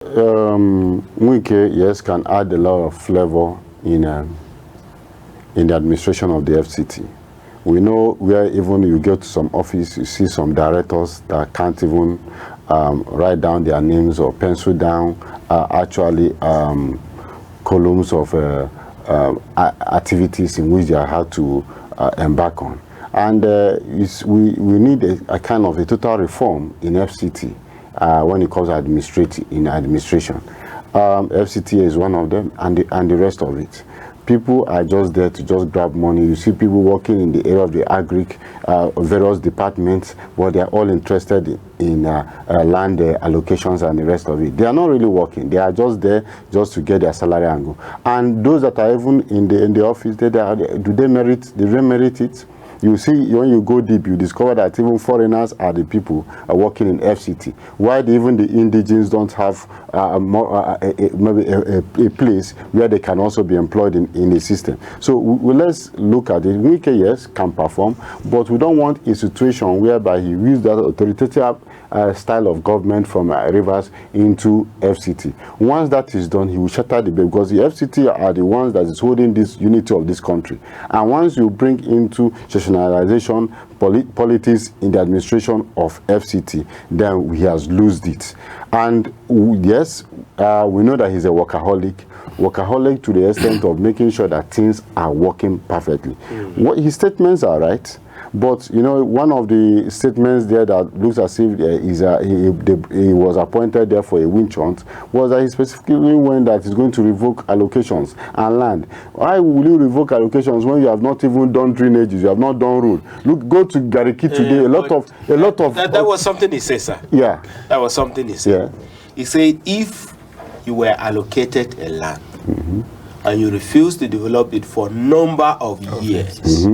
Wike, yes, can add a lot of flavor in the administration of the FCT. We know where even you go to some office, you see some directors that can't even write down their names or pencil down actually columns of activities in which they have to embark on. And we need a kind of a total reform in FCT when it comes to administration. FCT is one of them, and the rest of it. People are just there to just grab money. You see people working in the area of the agric, various departments, but they are all interested in land allocations and the rest of it. They are not really working. They are just there just to get their salary and go. And those that are even in the office, do they merit it? You see, when you go deep, you discover that even foreigners are the people working in FCT. Why even the indigenes don't have maybe a place where they can also be employed in the system. So let's look at it. Wike, yes, can perform, but we don't want a situation whereby he uses that authoritative style of government from Rivers into FCT. Once that is done, he will shatter the baby, because the FCT are the ones that is holding this unity of this country. And once you bring into sectionalization politics in the administration of FCT, then he has lost it. And yes, we know that he's a workaholic to the extent of making sure that things are working perfectly. What his statements are right. But, you know, one of the statements there that looks as if he was appointed there for a winch hunt was that he specifically went that he's going to revoke allocations and land. Why will you revoke allocations when you have not even done drainages, you have not done road? Look, go to Gariki today, a lot of... That was something he said, sir. Yeah. That was something he said. Yeah. He said if you were allocated a land and you refuse to develop it for a number of years,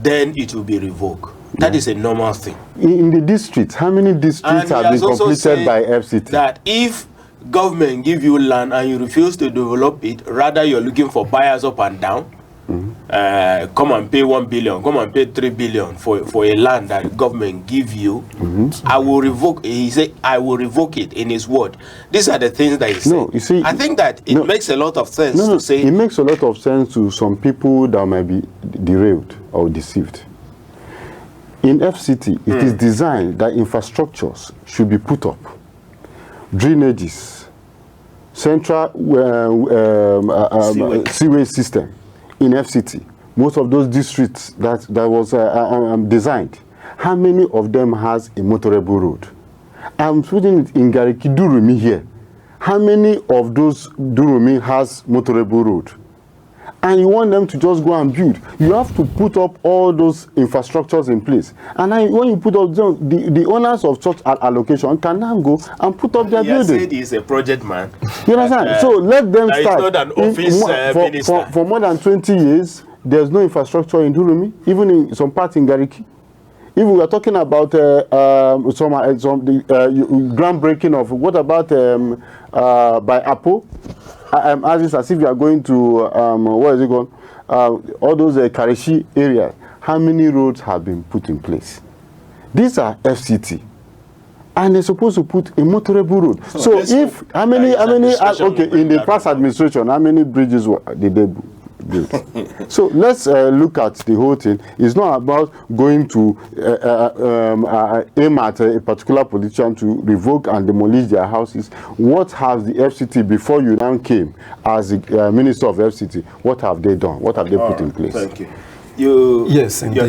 then it will be revoked. That is a normal thing. In the districts, how many districts have been completed by FCT? That if government give you land and you refuse to develop it, rather you're looking for buyers up and down, come and pay 1 billion, come and pay 3 billion for a land that government give you, I will revoke. He said, I will revoke it in his word. These are the things that he said. No, you see, I think that it makes a lot of sense to say. It makes a lot of sense to some people that might be derailed or deceived. In FCT, it is designed that infrastructures should be put up. Drainages, central sewage system. In FCT, most of those districts that was designed, how many of them has a motorable road? I'm putting it in Gariki Durumi here. How many of those Durumi has motorable road? And you want them to just go and build. You have to put up all those infrastructures in place. And when you put up the owners of such allocation can now go and put up their building. Said he's a project man. You understand? So let them start. It's not an office minister. For more than 20 years, there's no infrastructure in Durumi, even in some parts in Gariki. If we are talking about some groundbreaking of what about by Apple, as if you are going to what is it called? All those Karishi areas. How many roads have been put in place? These are FCT, and they're supposed to put a motorable road. So if how many okay, in the past administration, how many bridges did they build? So let's look at the whole thing. It's not about going to aim at a particular politician to revoke and demolish their houses. What has the FCT, before you now came as the Minister of FCT, what have they done? What have they put in place? Thank you. Yes, indeed.